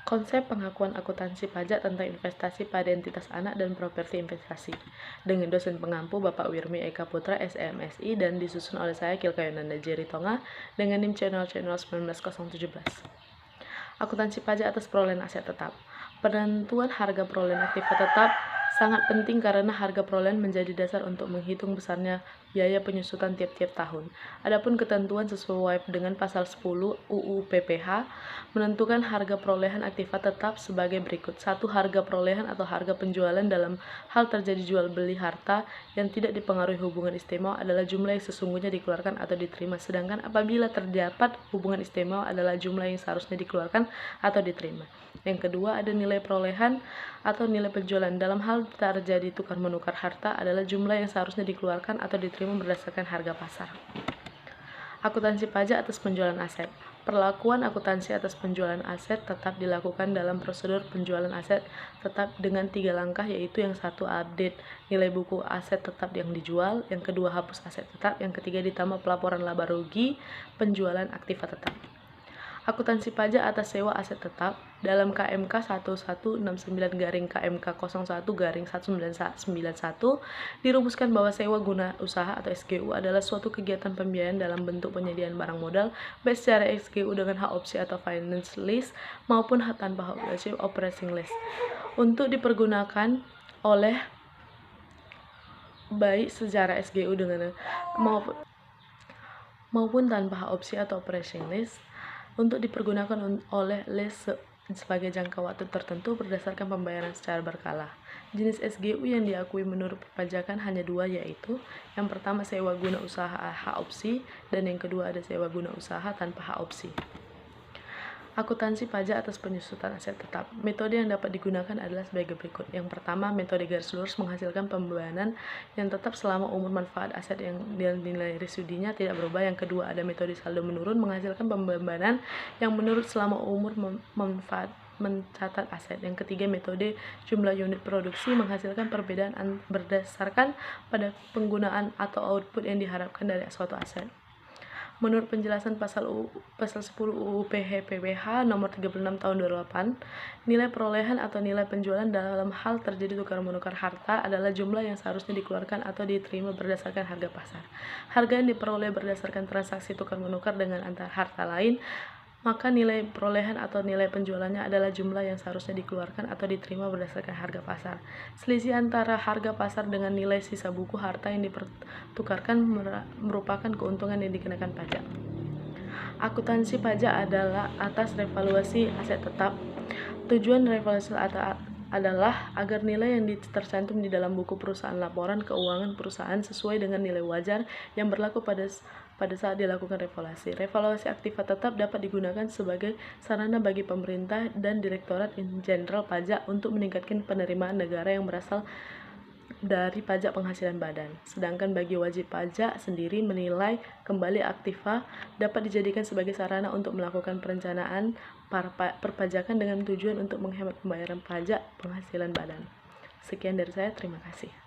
Konsep pengakuan akuntansi pajak tentang investasi pada entitas anak dan properti investasi dengan dosen pengampu Bapak Wirmi Eka Putra SEMSI dan disusun oleh saya Kilka Yonanda Jerry Tonga dengan NIM channel 19017. Akuntansi pajak atas perolehan aset tetap. Penentuan harga perolehan aktiva tetap sangat penting karena harga perolehan menjadi dasar untuk menghitung besarnya biaya penyusutan tiap-tiap tahun. Adapun ketentuan sesuai dengan pasal 10 UU PPH menentukan harga perolehan aktiva tetap sebagai berikut. 1. Harga perolehan atau harga penjualan dalam hal terjadi jual beli harta yang tidak dipengaruhi hubungan istimewa adalah jumlah yang sesungguhnya dikeluarkan atau diterima, sedangkan apabila terdapat hubungan istimewa adalah jumlah yang seharusnya dikeluarkan atau diterima. Yang kedua, ada nilai perolehan atau nilai penjualan dalam hal terjadi tukar menukar harta adalah jumlah yang seharusnya dikeluarkan atau diterima berdasarkan harga pasar. Akuntansi pajak atas penjualan aset. Perlakuan akuntansi atas penjualan aset tetap dilakukan dalam prosedur penjualan aset tetap dengan 3 langkah, yaitu yang satu update nilai buku aset tetap yang dijual, yang kedua hapus aset tetap, yang ketiga ditambah pelaporan laba rugi penjualan aktiva tetap. Akuntansi pajak atas sewa aset tetap dalam KMK 1169/KMK 01/1991 dirumuskan bahwa sewa guna usaha atau SGU adalah suatu kegiatan pembiayaan dalam bentuk penyediaan barang modal baik secara SGU dengan hak opsi atau finance lease maupun hak tanpa hak opsi operating lease untuk dipergunakan oleh baik secara SGU dengan maupun tanpa hak opsi atau operating lease untuk dipergunakan oleh lease sebagai jangka waktu tertentu berdasarkan pembayaran secara berkala. Jenis SGU yang diakui menurut perpajakan hanya 2, yaitu yang pertama sewa guna usaha hak opsi dan yang kedua ada sewa guna usaha tanpa hak opsi. Akuntansi pajak atas penyusutan aset tetap. Metode yang dapat digunakan adalah sebagai berikut. Yang pertama, metode garis lurus menghasilkan pembebanan yang tetap selama umur manfaat aset yang nilai residunya tidak berubah. Yang kedua, ada metode saldo menurun menghasilkan pembebanan yang menurun selama umur manfaat mencatat aset. Yang ketiga, metode jumlah unit produksi menghasilkan perbedaan berdasarkan pada penggunaan atau output yang diharapkan dari suatu aset. Menurut penjelasan pasal 10 UU PPH nomor 36 tahun 2008, nilai perolehan atau nilai penjualan dalam hal terjadi tukar menukar harta adalah jumlah yang seharusnya dikeluarkan atau diterima berdasarkan harga pasar. Harga yang diperoleh berdasarkan transaksi tukar menukar dengan antar harta lain, maka nilai perolehan atau nilai penjualannya adalah jumlah yang seharusnya dikeluarkan atau diterima berdasarkan harga pasar. Selisih antara harga pasar dengan nilai sisa buku harta yang dipertukarkan merupakan keuntungan yang dikenakan pajak. Akuntansi pajak adalah atas revaluasi aset tetap. Tujuan revaluasi adalah agar nilai yang tercantum di dalam buku perusahaan laporan keuangan perusahaan sesuai dengan nilai wajar yang berlaku pada saat dilakukan revaluasi. Revaluasi aktiva tetap dapat digunakan sebagai sarana bagi pemerintah dan Direktorat Jenderal Pajak untuk meningkatkan penerimaan negara yang berasal dari pajak penghasilan badan. Sedangkan bagi wajib pajak sendiri menilai kembali aktiva dapat dijadikan sebagai sarana untuk melakukan perencanaan perpajakan dengan tujuan untuk menghemat pembayaran pajak penghasilan badan. Sekian dari saya, terima kasih.